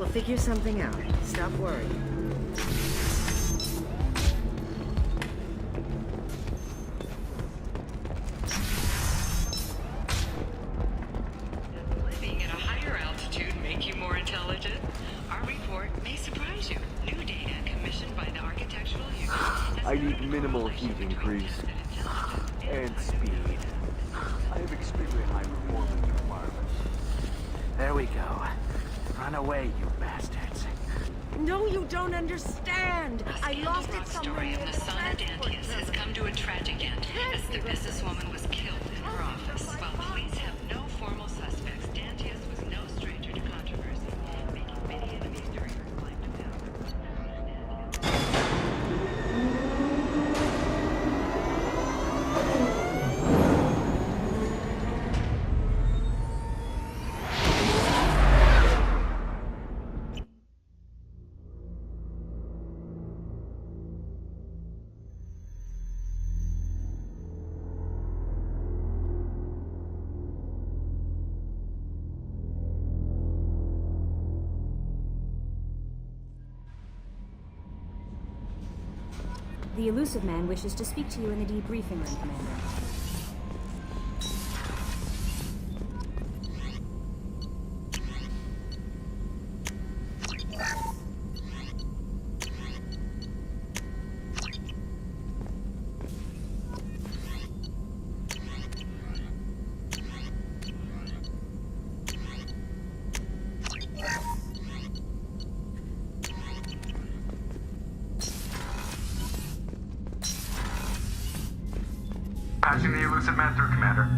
We'll figure something out. Stop worrying. Being at a higher altitude make you more intelligent? Our report may surprise you. New data commissioned by the Architectural Union. I need minimal heat increase. And speed. I have extremely high performance requirements. There we go. Run away, you bastards. No, you don't understand. I lost it somewhere story near of the the son of transport Dantius has center. come to a tragic end as the businesswoman was killed in her office. While police have no formal suspects, Dantius was no stranger to controversy, making many enemies during her climb to power. The Elusive Man wishes to speak to you in the debriefing room, Commander. Patching the Elusive Man through, Commander.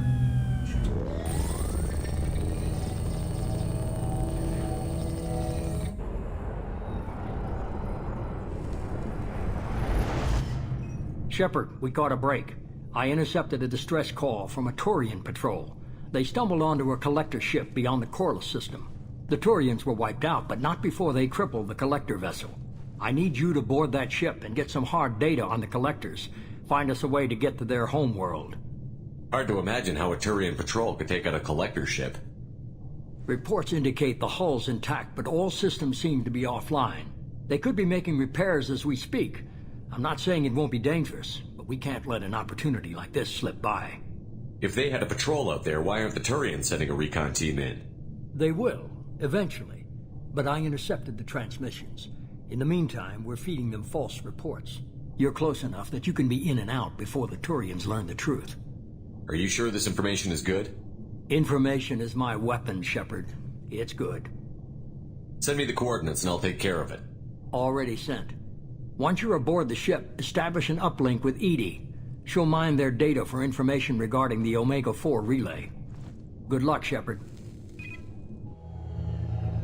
Shepard, we caught a break. I intercepted a distress call from a Turian patrol. They stumbled onto a collector ship beyond the Corliss system. The Turians were wiped out, but not before they crippled the collector vessel. I need you to board that ship and get some hard data on the collectors. Find us a way to get to their home world. Hard to imagine how a Turian patrol could take out a collector ship. Reports indicate the hull's intact, but all systems seem to be offline. They could be making repairs as we speak. I'm not saying it won't be dangerous, but we can't let an opportunity like this slip by. If they had a patrol out there, why aren't the Turians sending a recon team in? They will, eventually. But I intercepted the transmissions. In the meantime, we're feeding them false reports. You're close enough that you can be in and out before the Turians learn the truth. Are you sure this information is good? Information is my weapon, Shepard. It's good. Send me the coordinates and I'll take care of it. Already sent. Once you're aboard the ship, establish an uplink with EDI. She'll mine their data for information regarding the Omega-4 relay. Good luck, Shepard.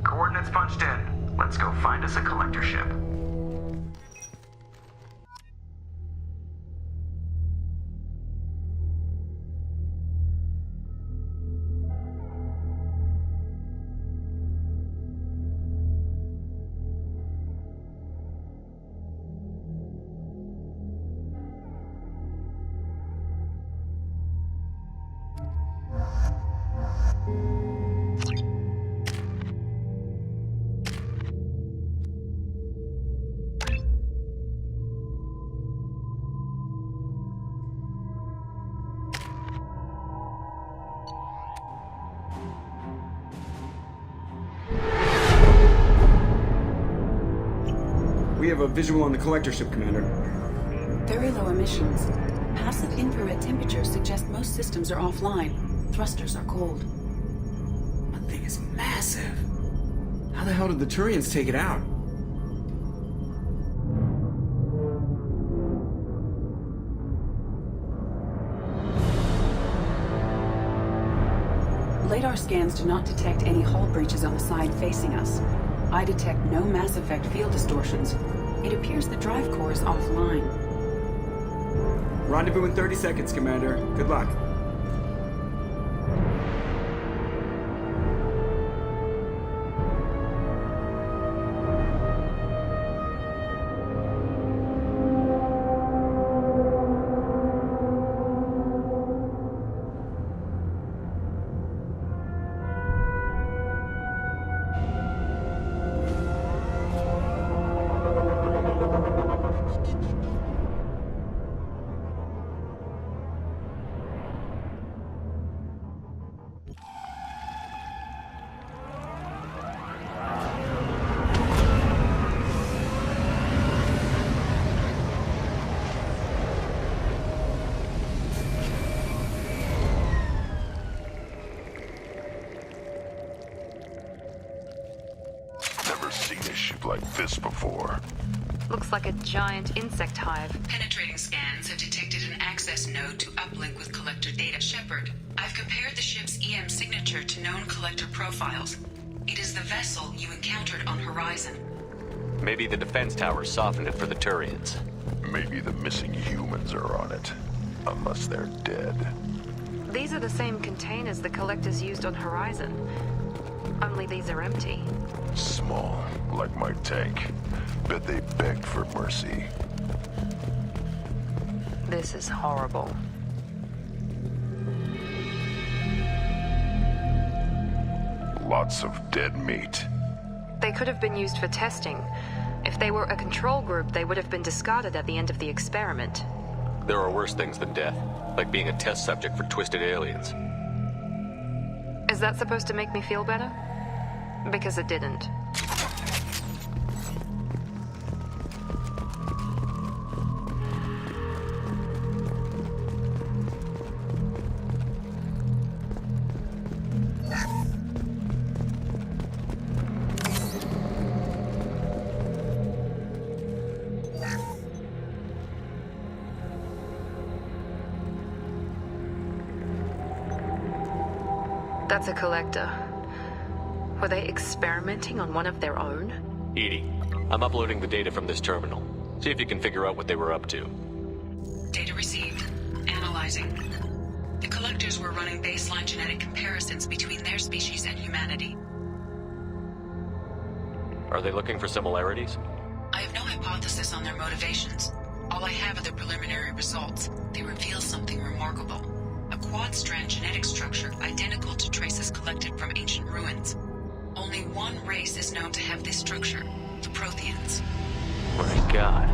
Coordinates punched in. Let's go find us a collector ship. We have a visual on the collector ship, Commander. Very low emissions. Passive infrared temperatures suggest most systems are offline. Thrusters are cold. That thing is massive. How the hell did the Turians take it out? Radar scans do not detect any hull breaches on the side facing us. I detect no Mass Effect field distortions. It appears the drive core is offline. Rendezvous in 30 seconds, Commander. Good luck. seen a ship like this before. Looks like a giant insect hive. Penetrating scans have detected an access node to uplink with collector data. Shepard, I've compared the ship's EM signature to known collector profiles. It is the vessel you encountered on Horizon. Maybe the defense towers softened it for the Turians. Maybe the missing humans are on it. Unless they're dead. These are the same containers the collectors used on Horizon. Only these are empty. Small, like my tank. Bet they begged for mercy. This is horrible. Lots of dead meat. They could have been used for testing. If they were a control group, they would have been discarded at the end of the experiment. There are worse things than death, like being a test subject for twisted aliens. Is that supposed to make me feel better? Because it didn't. That's a collector. Were they experimenting on one of their own? EDI, I'm uploading the data from this terminal. See if you can figure out what they were up to. Data received. Analyzing. The collectors were running baseline genetic comparisons between their species and humanity. Are they looking for similarities? I have no hypothesis on their motivations. All I have are the preliminary results. They reveal something remarkable. A quad-strand genetic structure identical to traces collected from ancient ruins. Only one race is known to have this structure, the Protheans. My God.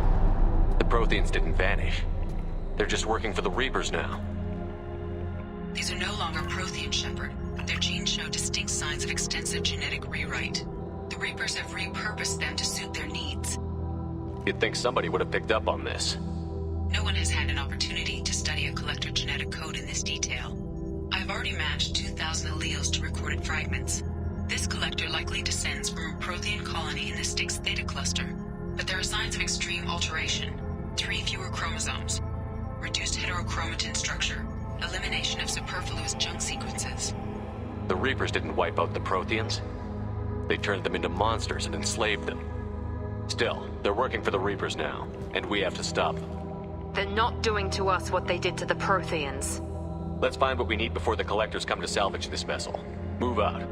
The Protheans didn't vanish. They're just working for the Reapers now. These are no longer Prothean, Shepard. Their genes show distinct signs of extensive genetic rewrite. The Reapers have repurposed them to suit their needs. You'd think somebody would have picked up on this. No one has had an opportunity to study a collector genetic code in this detail. I've already matched 2,000 alleles to recorded fragments. This collector likely descends from a Prothean colony in the Styx Theta cluster, but there are signs of extreme alteration. 3 fewer chromosomes, reduced heterochromatin structure, elimination of superfluous junk sequences. The Reapers didn't wipe out the Protheans. They turned them into monsters and enslaved them. Still, they're working for the Reapers now, and we have to stop them. They're not doing to us what they did to the Protheans. Let's find what we need before the collectors come to salvage this vessel. Move out.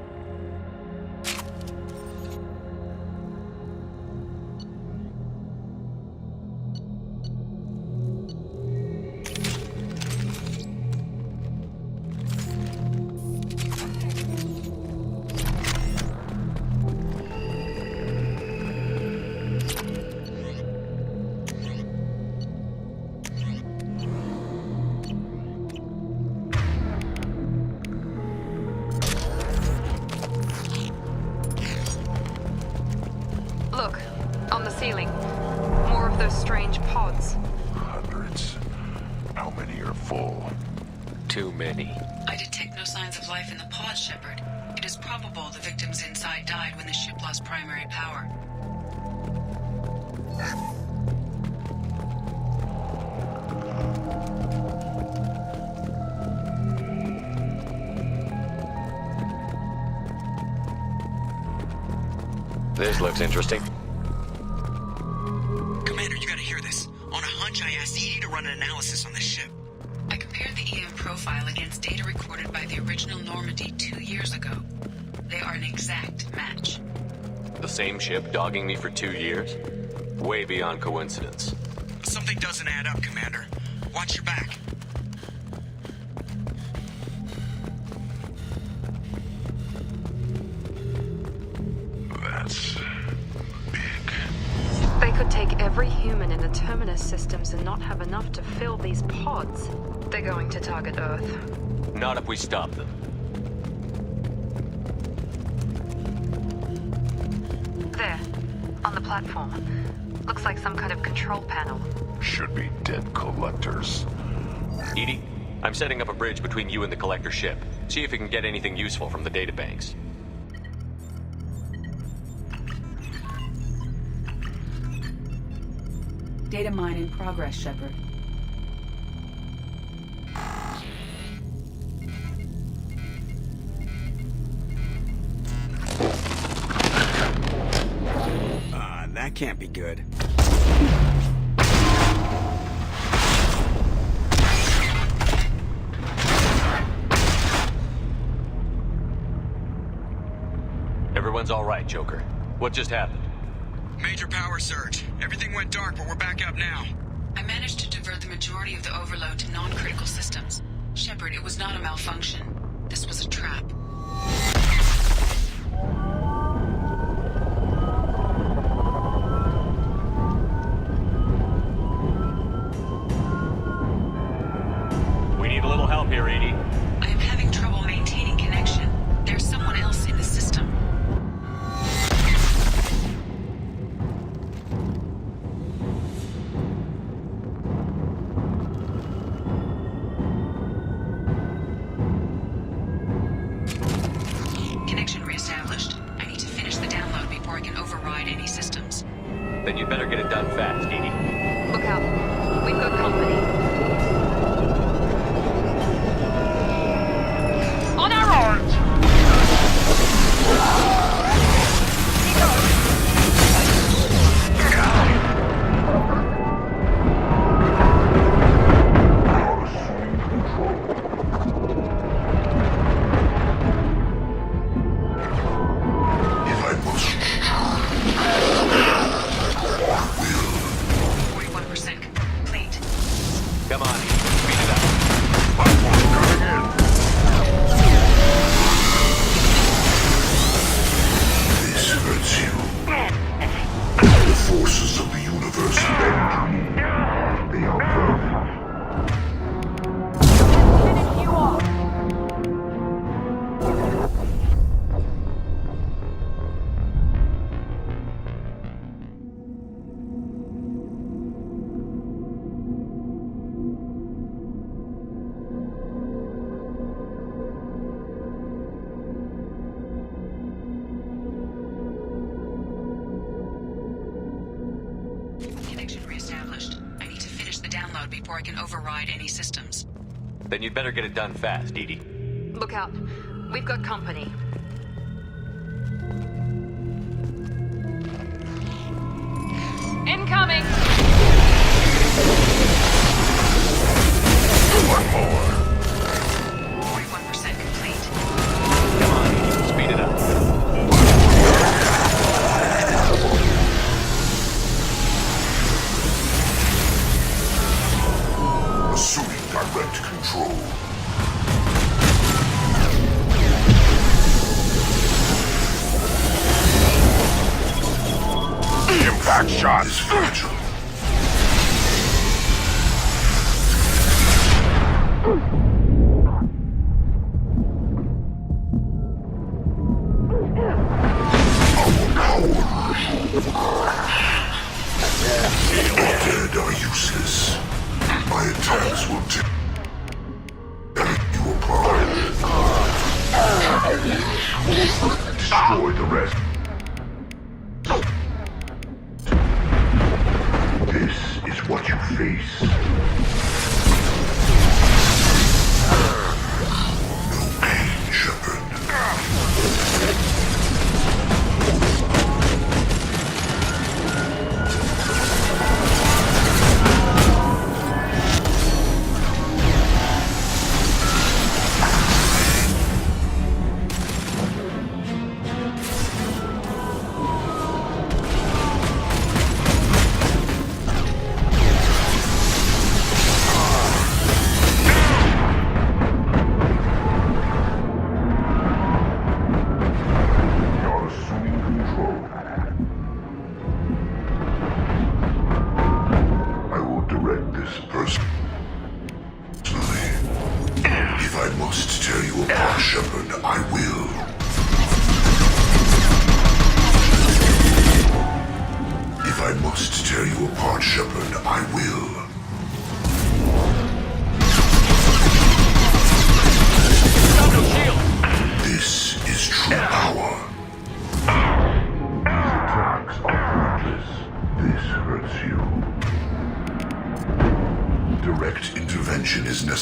Look, on the ceiling. More of those strange pods. Hundreds. How many are full? Too many. I detect no signs of life in the pod, Shepard. It is probable the victims inside died when the ship lost primary power. This looks interesting. Commander, you gotta hear this. On a hunch, I asked EDI to run an analysis on this ship. I compared the EM profile against data recorded by the original Normandy 2 years ago. They are an exact match. The same ship dogging me for 2 years? Way beyond coincidence. Something doesn't add up, Commander. Watch your back. That's big. They could take every human in the Terminus systems and not have enough to fill these pods. They're going to target Earth. Not if we stop them. There, on the platform. Looks like some kind of control panel. Should be dead collectors. EDI, I'm setting up a bridge between you and the collector ship. See if you can get anything useful from the databanks. Data mine in progress, Shepard. That can't be good. Everyone's all right, Joker. What just happened? Major power surge. Everything went dark, but we're back up now. I managed to divert the majority of the overload to non-critical systems. Shepard, it was not a malfunction. This was a trap. We need a little help here, EDI. I am having trouble maintaining connection. There's someone else in the system. Connection reestablished. I need to finish the download before I can override any systems. Then you'd better get it done fast, EDI. Look out. We've got company. On our arms! If I must, 41% complete. Come on, EDI. Speed it up. this hurts you. The forces of the universe bend to me. They are perfect. Finish you off. Connection reestablished. I need to finish the download before I can override any systems. Then you'd better get it done fast, EDI. Look out. We've got company. Incoming! One more. 41% complete. Come on, EDI. Speed it up. Assuming direct control. Impact shot is fragile. Dead are useless. My attacks will tear you apart. Destroy the rest. This is what you face. No pain, Shepard.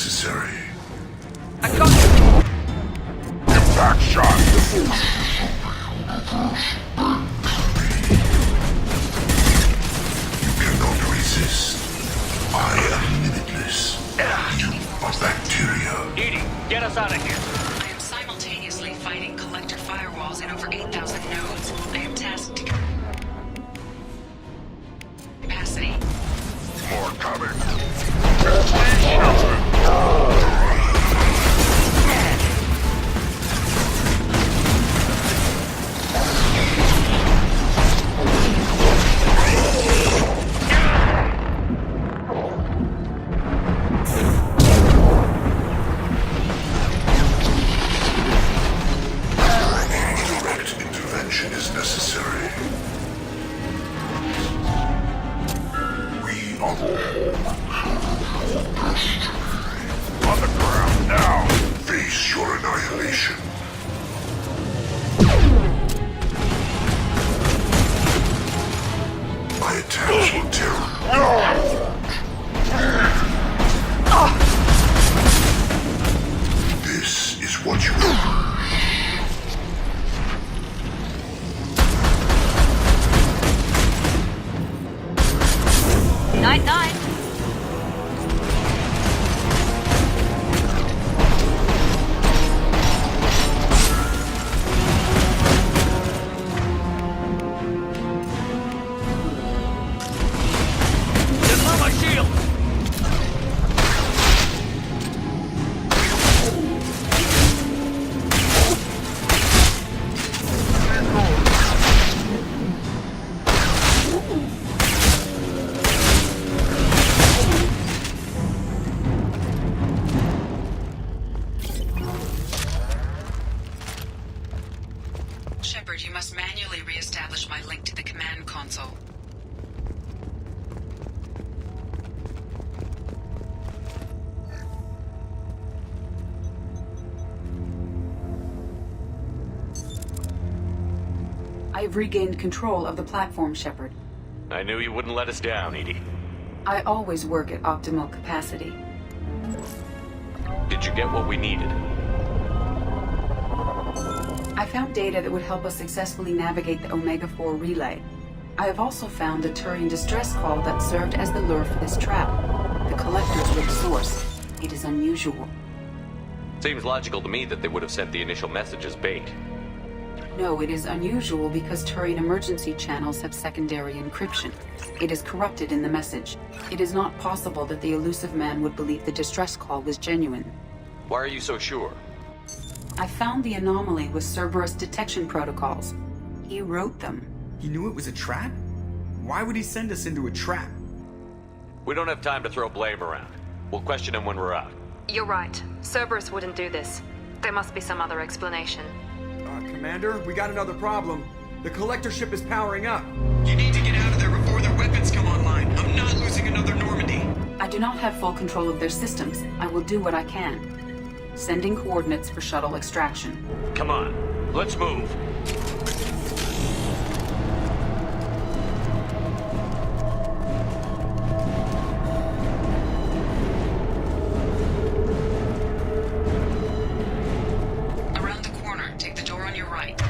necessary. I got you! Impact shot! You cannot resist. I am limitless. You are bacteria. Edie, get us out of here. I am simultaneously fighting collector firewalls in over 8,000 nodes. I am tasked to capacity. More coming. Direct intervention is necessary. We are on the ground now. Face your annihilation. My attacks will tear. This is what you Night night. Disarm my shield! Shepard, you must manually re-establish my link to the command console. I have regained control of the platform, Shepard. I knew you wouldn't let us down, Edie. I always work at optimal capacity. Did you get what we needed? I found data that would help us successfully navigate the Omega-4 relay. I have also found a Turian distress call that served as the lure for this trap. The Collectors were the source. It is unusual. Seems logical to me that they would have sent the initial message as bait. No, it is unusual because Turian emergency channels have secondary encryption. It is corrupted in the message. It is not possible that the Illusive Man would believe the distress call was genuine. Why are you so sure? I found the anomaly with Cerberus detection protocols. He wrote them. He knew it was a trap? Why would he send us into a trap? We don't have time to throw blame around. We'll question him when we're out. You're right. Cerberus wouldn't do this. There must be some other explanation. Commander, we got another problem. The collector ship is powering up. You need to get out of there before their weapons come online. I'm not losing another Normandy. I do not have full control of their systems. I will do what I can. Sending coordinates for shuttle extraction. Come on, let's move. Around the corner, take the door on your right.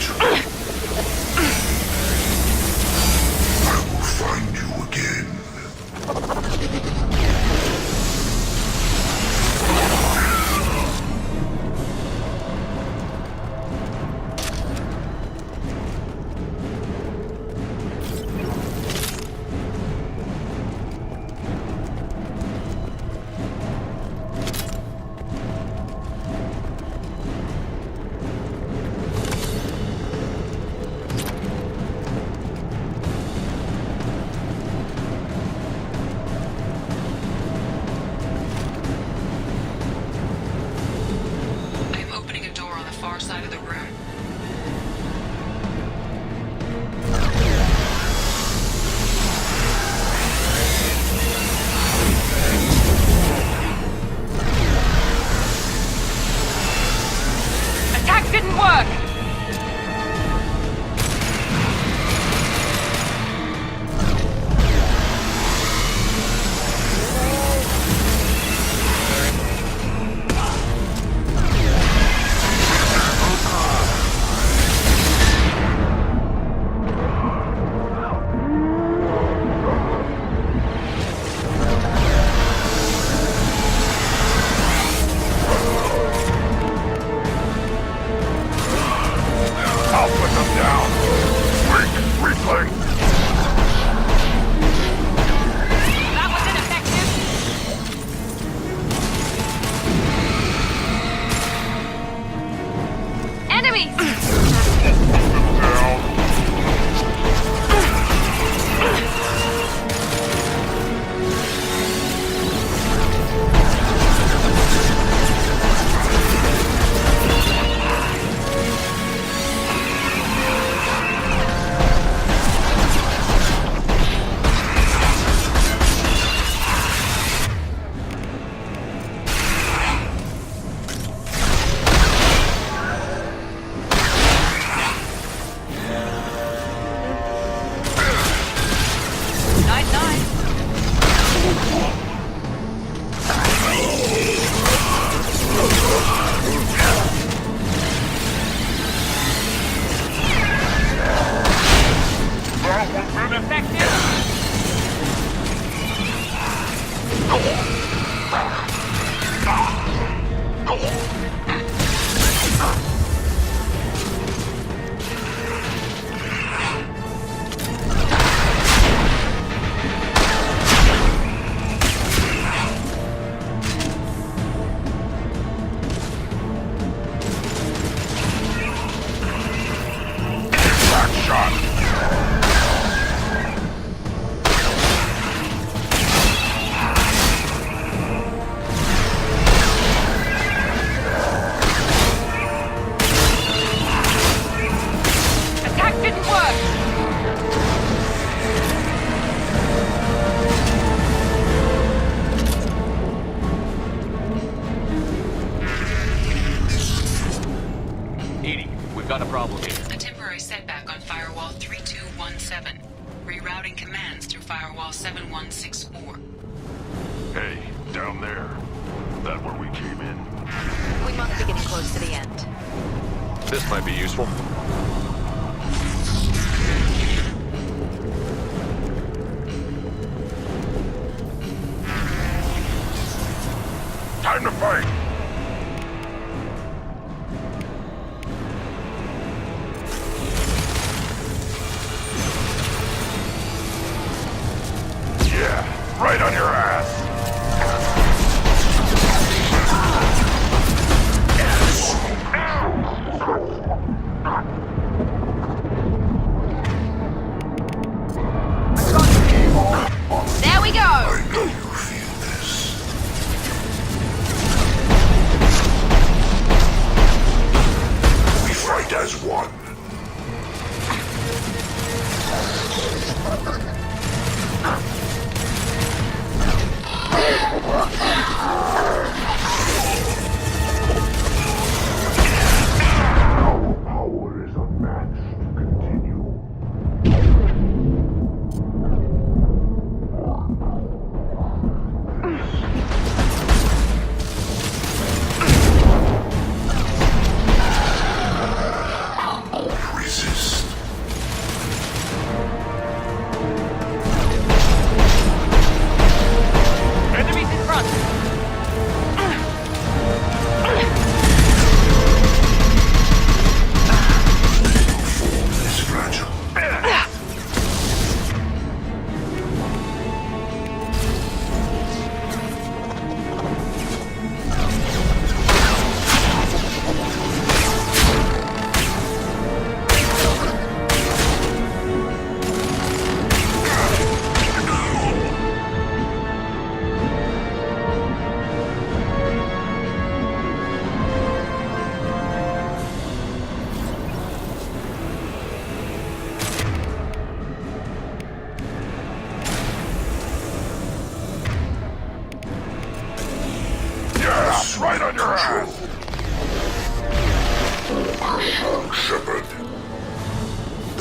matter. I will find you again. I'm opening a door on the far side of the room. Attack didn't work! I'll put them down. Weak, weakling. That was ineffective! Enemies! Down. Night, night. Back shot. Attack didn't work! Edie, we've got a problem here. A temporary setback on Firewall 3217. Rerouting commands through Firewall 7164. Hey, down there. That where we came in? We must be getting close to the end. This might be useful. Time to fight! Yeah, right on your ass! There we go! I know you feel this. We fight as one. Our power is unmatched to continue.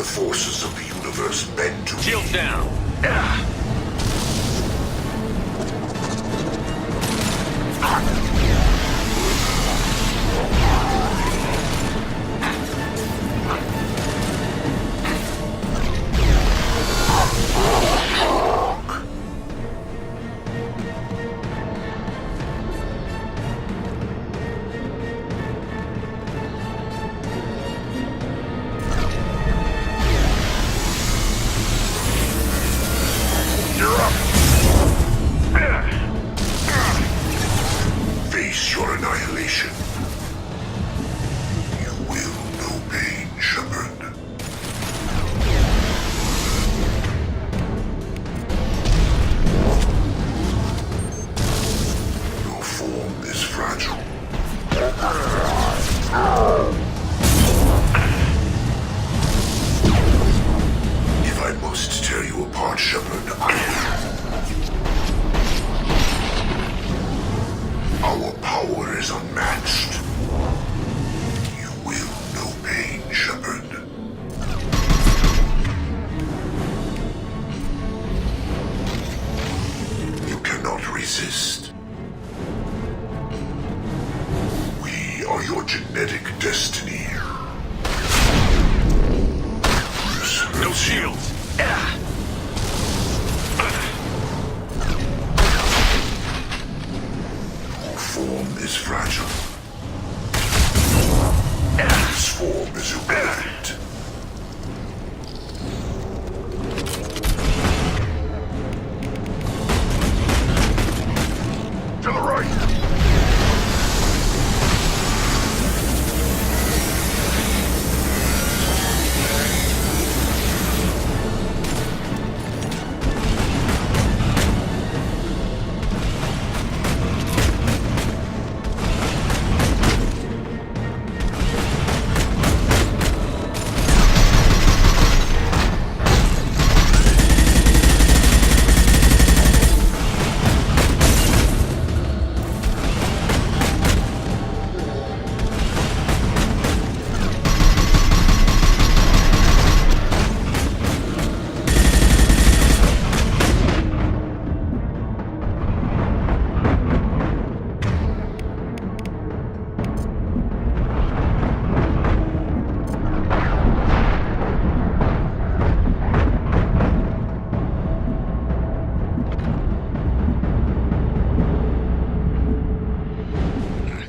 forces of the universe bend to Shields down. face your annihilation. You will know pain, Shepard. Your form is fragile. If I must tear you apart, Shepard, I will. Our power is unmatched. You will know pain, Shepard. You cannot resist. We are your genetic destiny. No shields. Form is fragile. This form is irrelevant. To the right.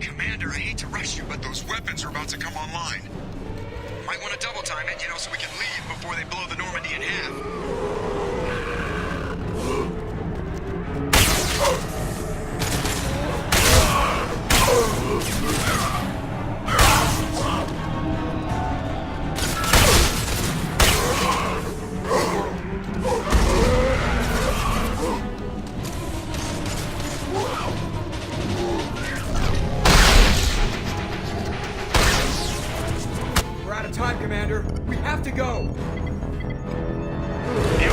Commander, I hate to rush you, but those weapons are about to come online. Might want to double time it, so we can leave before they blow the Normandy in half. We're out of time, Commander. We have to go. You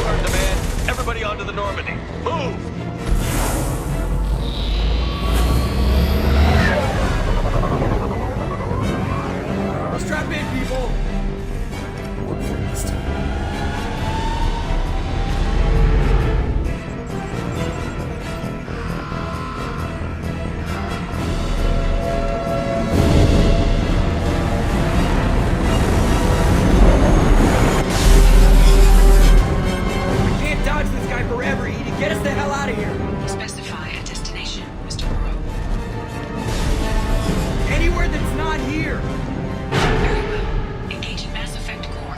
heard the man. Everybody onto the Normandy. Move! Strap in, people. We can't dodge this guy forever, Edie. Get us the hell out of here. Specify a destination, Mr. Moreau. Anywhere that's not here. Very well. Engage in Mass Effect core.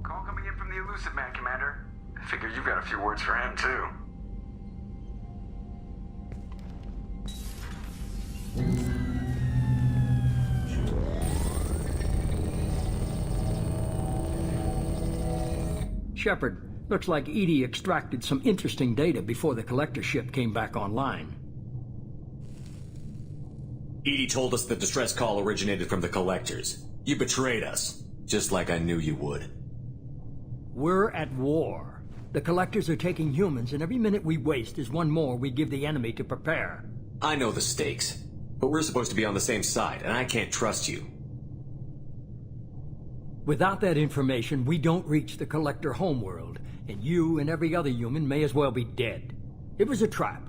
Call coming in from the Elusive Man, Commander. I figure you've got a few words for him, too. Shepard, looks like EDI extracted some interesting data before the collector ship came back online. EDI told us the distress call originated from the collectors. You betrayed us, just like I knew you would. We're at war. The collectors are taking humans, and every minute we waste is one more we give the enemy to prepare. I know the stakes, but we're supposed to be on the same side, and I can't trust you. Without that information, we don't reach the collector homeworld, and you and every other human may as well be dead. It was a trap,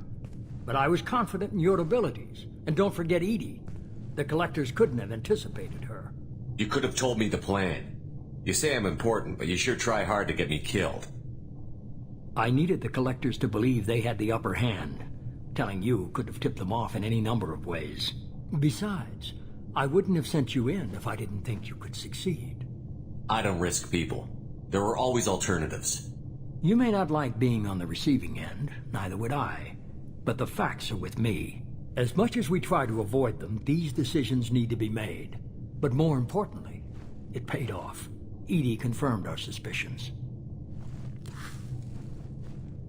but I was confident in your abilities. And don't forget EDI. The collectors couldn't have anticipated her. You could have told me the plan. You say I'm important, but you sure try hard to get me killed. I needed the collectors to believe they had the upper hand. Telling you could have tipped them off in any number of ways. Besides, I wouldn't have sent you in if I didn't think you could succeed. I don't risk people. There are always alternatives. You may not like being on the receiving end, neither would I. But the facts are with me. As much as we try to avoid them, these decisions need to be made. But more importantly, it paid off. EDI confirmed our suspicions.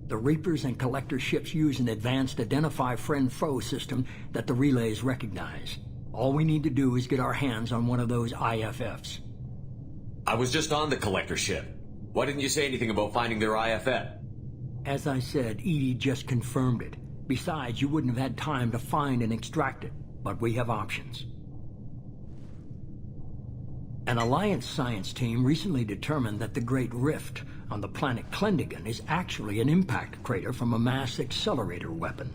The Reapers and Collector ships use an advanced Identify Friend-Foe system that the relays recognize. All we need to do is get our hands on one of those IFFs. I was just on the Collector ship. Why didn't you say anything about finding their IFF? As I said, EDI just confirmed it. Besides, you wouldn't have had time to find and extract it, but we have options. An Alliance science team recently determined that the Great Rift on the planet Klendagon is actually an impact crater from a mass accelerator weapon.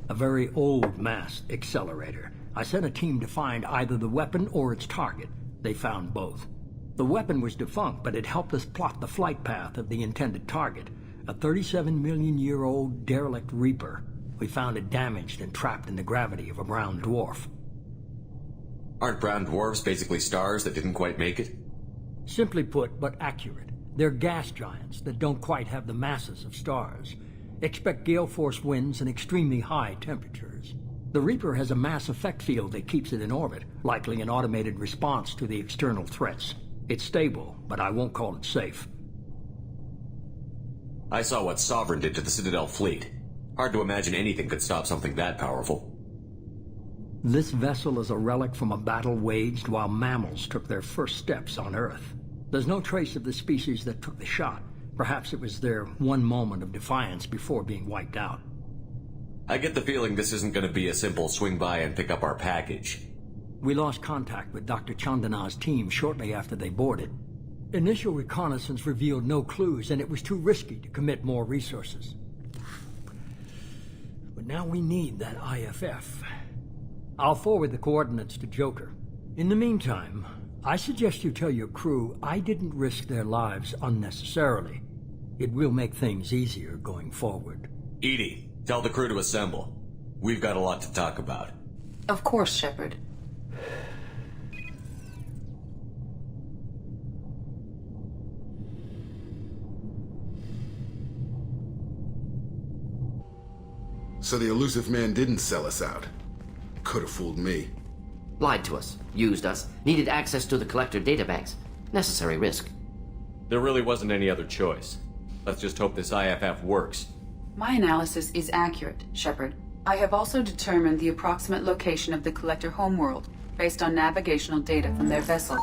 A very old mass accelerator. I sent a team to find either the weapon or its target. They found both. The weapon was defunct, but it helped us plot the flight path of the intended target, a 37-million-year-old derelict Reaper. We found it damaged and trapped in the gravity of a brown dwarf. Aren't brown dwarfs basically stars that didn't quite make it? Simply put, but accurate. They're gas giants that don't quite have the masses of stars. Expect gale force winds and extremely high temperatures. The Reaper has a mass effect field that keeps it in orbit, likely an automated response to the external threats. It's stable, but I won't call it safe. I saw what Sovereign did to the Citadel fleet. Hard to imagine anything could stop something that powerful. This vessel is a relic from a battle waged while mammals took their first steps on Earth. There's no trace of the species that took the shot. Perhaps it was their one moment of defiance before being wiped out. I get the feeling this isn't going to be a simple swing by and pick up our package. We lost contact with Dr. Chandana's team shortly after they boarded. Initial reconnaissance revealed no clues, and it was too risky to commit more resources. But now we need that IFF. I'll forward the coordinates to Joker. In the meantime, I suggest you tell your crew I didn't risk their lives unnecessarily. It will make things easier going forward. EDI, tell the crew to assemble. We've got a lot to talk about. Of course, Shepard. So the elusive man didn't sell us out. Could have fooled me. Lied to us, used us, needed access to the Collector databanks. Necessary risk. There really wasn't any other choice. Let's just hope this IFF works. My analysis is accurate, Shepard. I have also determined the approximate location of the Collector homeworld, based on navigational data from their vessel.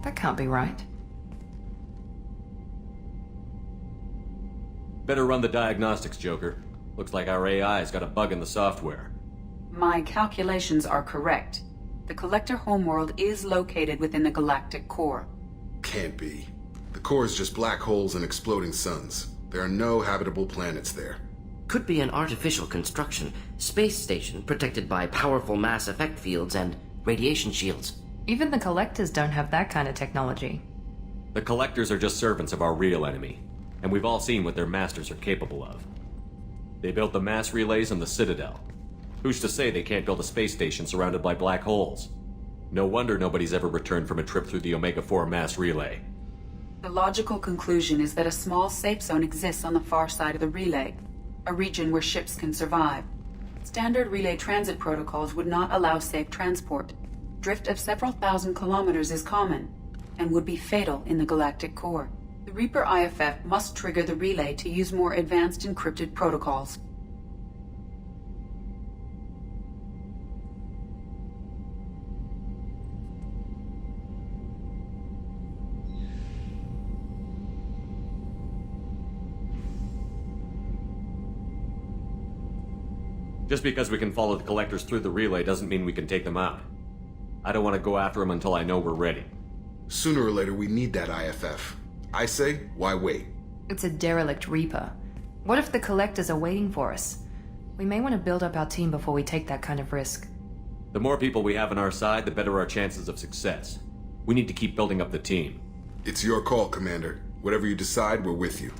That can't be right. Better run the diagnostics, Joker. Looks like our AI's got a bug in the software. My calculations are correct. The Collector homeworld is located within the galactic core. Can't be. The core is just black holes and exploding suns. There are no habitable planets there. Could be an artificial construction, space station protected by powerful mass effect fields and radiation shields. Even the Collectors don't have that kind of technology. The Collectors are just servants of our real enemy, and we've all seen what their masters are capable of. They built the mass relays on the Citadel. Who's to say they can't build a space station surrounded by black holes? No wonder nobody's ever returned from a trip through the Omega-4 mass relay. The logical conclusion is that a small safe zone exists on the far side of the relay. a region where ships can survive. Standard relay transit protocols would not allow safe transport. Drift of several thousand kilometers is common, and would be fatal in the galactic core. The Reaper IFF must trigger the relay to use more advanced encrypted protocols. Just because we can follow the Collectors through the relay doesn't mean we can take them out. I don't want to go after them until I know we're ready. Sooner or later, we need that IFF. I say, why wait? It's a derelict Reaper. What if the Collectors are waiting for us? We may want to build up our team before we take that kind of risk. The more people we have on our side, the better our chances of success. We need to keep building up the team. It's your call, Commander. Whatever you decide, we're with you.